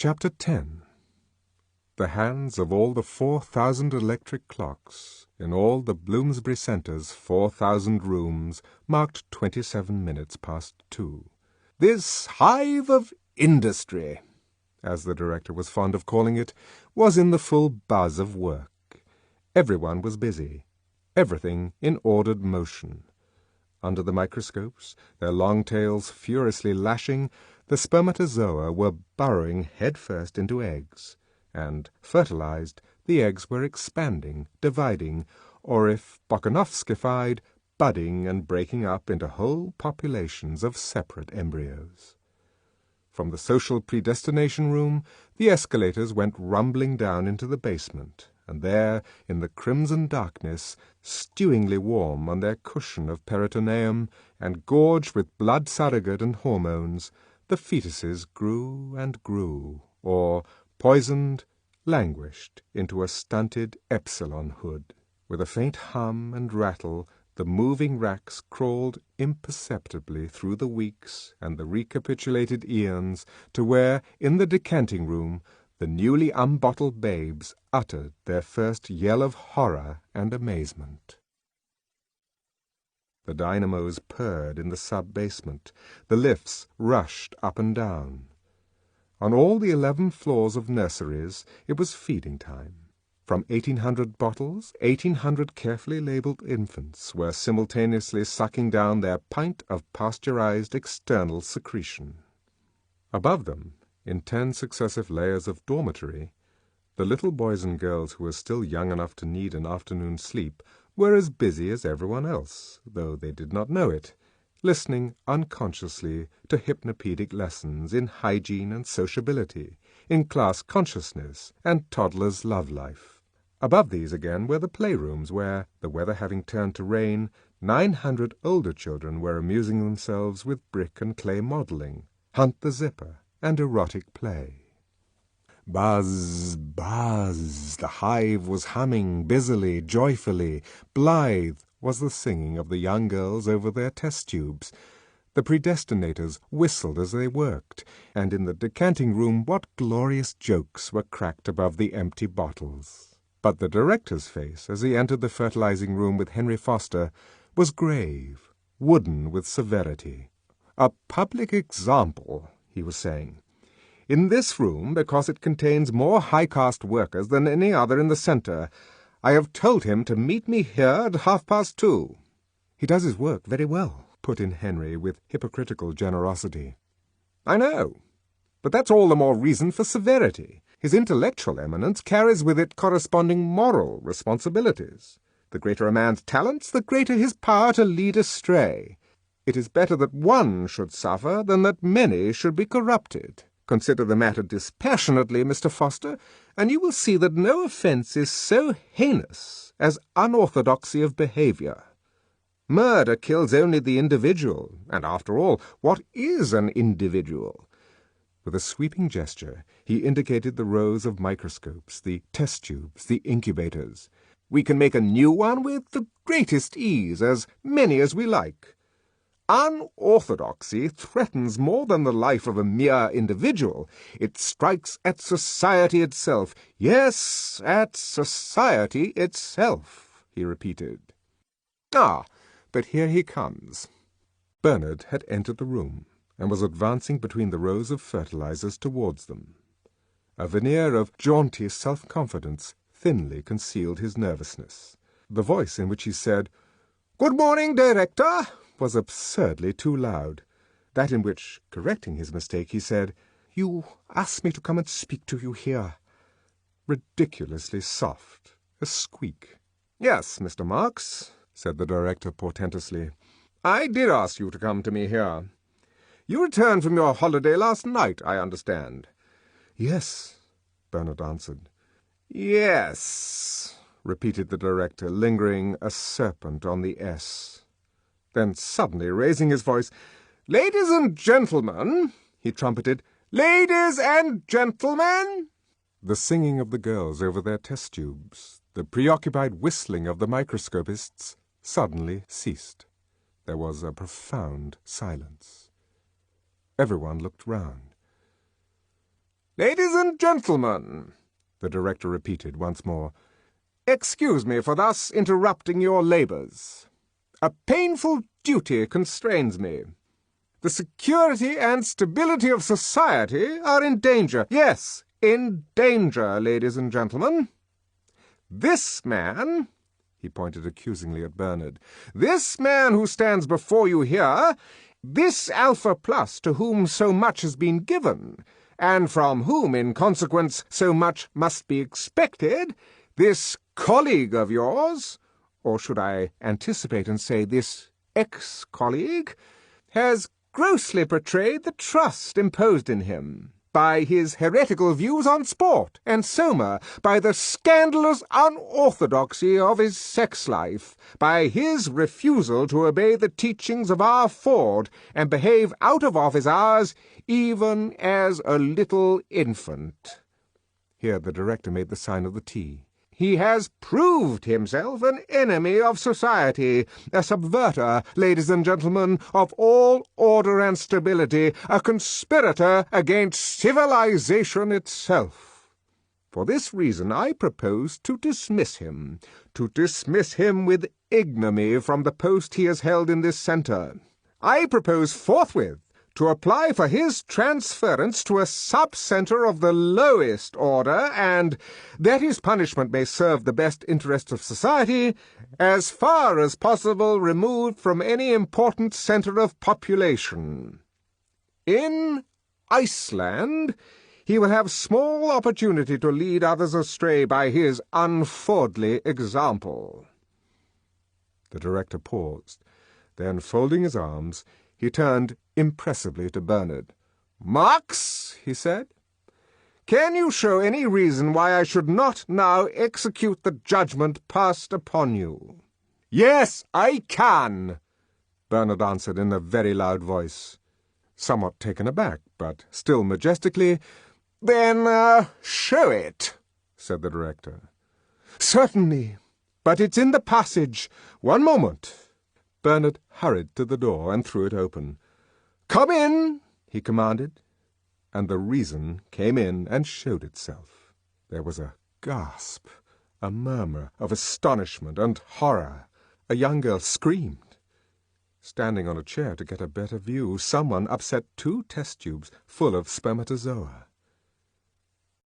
Chapter 10. The hands of all the 4,000 electric clocks in all the Bloomsbury Centre's 4,000 rooms marked 27 minutes past 2. This hive of industry, as the director was fond of calling it, was in the full buzz of work. Everyone was busy, everything in ordered motion. Under the microscopes, their long tails furiously lashing, the spermatozoa were burrowing head-first into eggs, and, fertilized, the eggs were expanding, dividing, or if Bokanovskified, budding and breaking up into whole populations of separate embryos. From the social predestination room, the escalators went rumbling down into the basement, and there, in the crimson darkness, stewingly warm on their cushion of peritoneum, and gorged with blood surrogate and hormones, the fetuses grew and grew, or, poisoned, languished into a stunted epsilonhood. With a faint hum and rattle, the moving racks crawled imperceptibly through the weeks and the recapitulated eons to where, in the decanting room, the newly unbottled babes uttered their first yell of horror and amazement. The dynamos purred in the sub-basement. The lifts rushed up and down. On all the 11 floors of Nurseries it was feeding time. From 1,800 bottles, 1,800 carefully labelled infants were simultaneously sucking down their pint of pasteurized external secretion. Above them, in 10 successive layers of dormitory, the little boys and girls who were still young enough to need an afternoon sleep were as busy as everyone else, though they did not know it, listening unconsciously to hypnopedic lessons in hygiene and sociability, in class consciousness and toddler's love life. Above these again were the playrooms where, the weather having turned to rain, 900 older children were amusing themselves with brick and clay modelling, hunt the zipper, and erotic play. Buzz, buzz, the hive was humming busily, joyfully. Blithe was the singing of the young girls over their test tubes. The predestinators whistled as they worked, and in the decanting room what glorious jokes were cracked above the empty bottles. But the director's face, as he entered the fertilizing room with Henry Foster, was grave, wooden with severity. "A public example," he was saying. "In this room, because it contains more high-caste workers than any other in the centre, I have told him to meet me here at 2:30. "He does his work very well," put in Henry with hypocritical generosity. "I know, but that's all the more reason for severity. His intellectual eminence carries with it corresponding moral responsibilities. The greater a man's talents, the greater his power to lead astray. It is better that one should suffer than that many should be corrupted. Consider the matter dispassionately, Mr. Foster, and you will see that no offence is so heinous as unorthodoxy of behaviour. Murder kills only the individual, and after all, what is an individual?" With a sweeping gesture, he indicated the rows of microscopes, the test tubes, the incubators. "We can make a new one with the greatest ease, as many as we like. Unorthodoxy threatens more than the life of a mere individual. It strikes at society itself. Yes, at society itself," he repeated. "Ah, but here he comes." Bernard had entered the room, and was advancing between the rows of fertilizers towards them. A veneer of jaunty self-confidence thinly concealed his nervousness. The voice in which he said, "Good morning, Director," was absurdly too loud. That in which, correcting his mistake, he said, "You asked me to come and speak to you here," ridiculously soft, a squeak. "Yes, Mr. Marks," said the director portentously, "I did ask you to come to me here. You returned from your holiday last night, I understand." "Yes," Bernard answered. "Yes," repeated the director, lingering a serpent on the S. Then suddenly raising his voice, "Ladies and gentlemen," he trumpeted, "ladies and gentlemen." The singing of the girls over their test tubes, the preoccupied whistling of the microscopists, suddenly ceased. There was a profound silence. Everyone looked round. "Ladies and gentlemen," the director repeated once more, "excuse me for thus interrupting your labours. A painful duty constrains me. The security and stability of society are in danger. Yes, in danger, ladies and gentlemen. This man," he pointed accusingly at Bernard, "this man who stands before you here, this Alpha Plus to whom so much has been given, and from whom, in consequence, so much must be expected, this colleague of yours, or should I anticipate and say this ex-colleague, has grossly betrayed the trust imposed in him by his heretical views on sport and Soma, by the scandalous unorthodoxy of his sex life, by his refusal to obey the teachings of our Ford and behave out of office hours even as a little infant." Here the director made the sign of the T. "He has proved himself an enemy of society, a subverter, ladies and gentlemen, of all order and stability, a conspirator against civilization itself. For this reason I propose to dismiss him with ignominy from the post he has held in this centre. I propose forthwith to apply for his transference to a sub-centre of the lowest order, and, that his punishment may serve the best interests of society, as far as possible removed from any important centre of population. In Iceland he will have small opportunity to lead others astray by his unfordly example." The director paused. Then, folding his arms, he turned impressively to Bernard. "Max," he said, "can you show any reason why I should not now execute the judgment passed upon you?" "Yes, I can," Bernard answered in a very loud voice. Somewhat taken aback, but still majestically, "Then, show it," said the director. "Certainly, but it's in the passage. One moment." Bernard hurried to the door and threw it open. "Come in," he commanded, and the reason came in and showed itself. There was a gasp, a murmur of astonishment and horror. A young girl screamed. Standing on a chair to get a better view, someone upset 2 test tubes full of spermatozoa.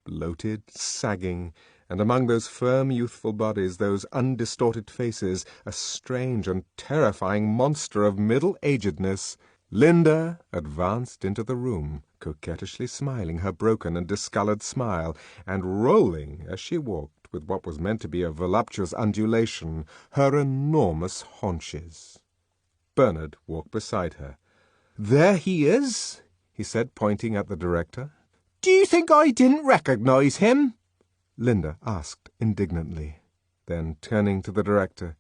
Bloated, sagging, and among those firm youthful bodies, those undistorted faces, a strange and terrifying monster of middle-agedness, Linda advanced into the room, coquettishly smiling her broken and discoloured smile, and rolling, as she walked, with what was meant to be a voluptuous undulation, her enormous haunches. Bernard walked beside her. "There he is," he said, pointing at the director. "Do you think I didn't recognize him?" Linda asked indignantly. Then, turning to the director,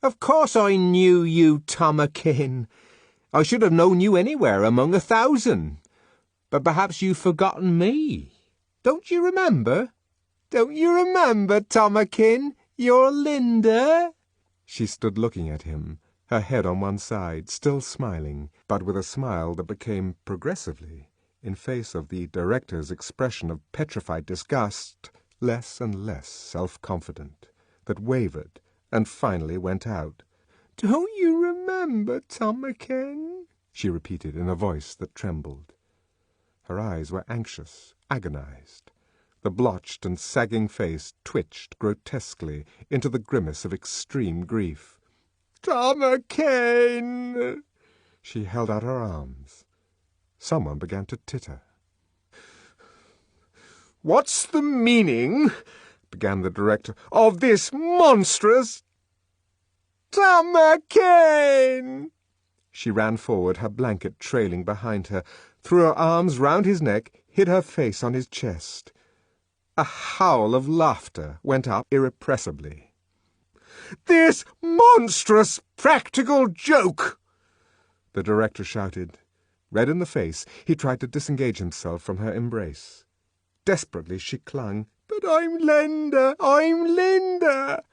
"Of course I knew you, Tomakin. I should have known you anywhere among 1,000. But perhaps you've forgotten me. Don't you remember? Don't you remember, Tomakin? You're Linda." She stood looking at him, her head on one side, still smiling, but with a smile that became progressively, in face of the director's expression of petrified disgust, less and less self-confident, that wavered and finally went out. "Don't you remember, Tomakin?" she repeated in a voice that trembled. Her eyes were anxious, agonized. The blotched and sagging face twitched grotesquely into the grimace of extreme grief. "Tomakin!" She held out her arms. Someone began to titter. "What's the meaning," began the director, "of this monstrous—" "Tomakin!" She ran forward, her blanket trailing behind her, threw her arms round his neck, hid her face on his chest. A howl of laughter went up irrepressibly. "This monstrous practical joke!" the director shouted. Red in the face, he tried to disengage himself from her embrace. Desperately she clung. "But I'm Linda! I'm Linda!"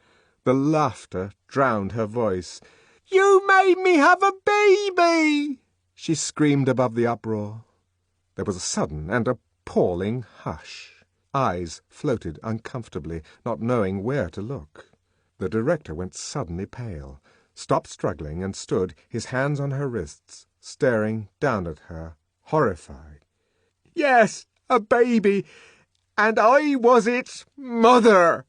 The laughter drowned her voice. "You made me have a baby!" she screamed above the uproar. There was a sudden and appalling hush. Eyes floated uncomfortably, not knowing where to look. The director went suddenly pale, stopped struggling, and stood, his hands on her wrists, staring down at her, horrified. "Yes, a baby, and I was its mother!"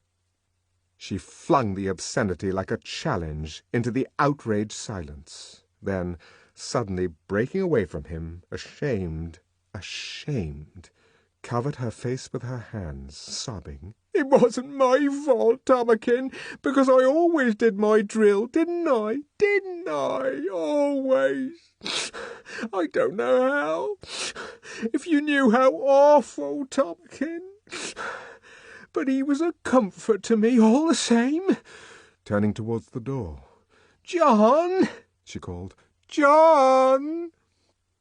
She flung the obscenity like a challenge into the outraged silence. Then, suddenly breaking away from him, ashamed, covered her face with her hands, sobbing. "It wasn't my fault, Tomakin, because I always did my drill, didn't I? Didn't I? Always. I don't know how. If you knew how awful, Tomakin. But he was a comfort to me all the same." Turning towards the door. "John!" she called. "John!"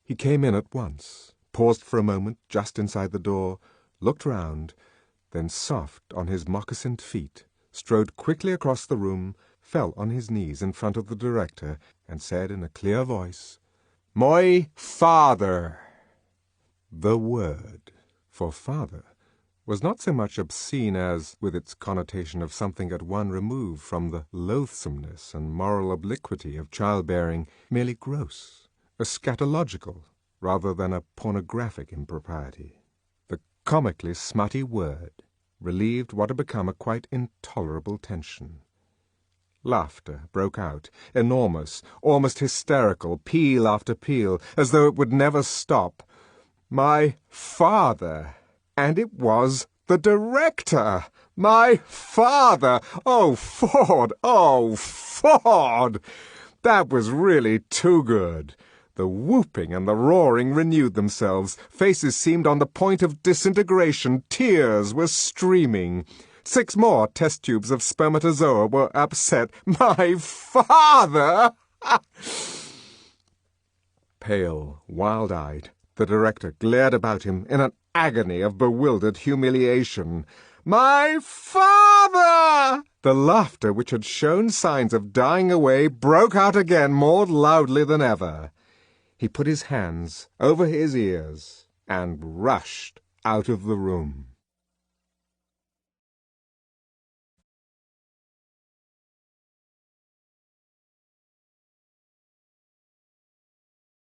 He came in at once, paused for a moment just inside the door, looked round, then soft on his moccasined feet, strode quickly across the room, fell on his knees in front of the director, and said in a clear voice, "My father!" The word, for father, was not so much obscene as, with its connotation of something at one remove from the loathsomeness and moral obliquity of childbearing, merely gross, eschatological, rather than a pornographic impropriety. The comically smutty word relieved what had become a quite intolerable tension. Laughter broke out, enormous, almost hysterical, peal after peal, as though it would never stop. My father! And it was the director! My father! Oh, Ford! Oh, Ford! That was really too good. The whooping and the roaring renewed themselves. Faces seemed on the point of disintegration. Tears were streaming. 6 more test tubes of spermatozoa were upset. My father! Pale, wild-eyed, the director glared about him in an agony of bewildered humiliation. My father! The laughter, which had shown signs of dying away, broke out again more loudly than ever. He put his hands over his ears and rushed out of the room.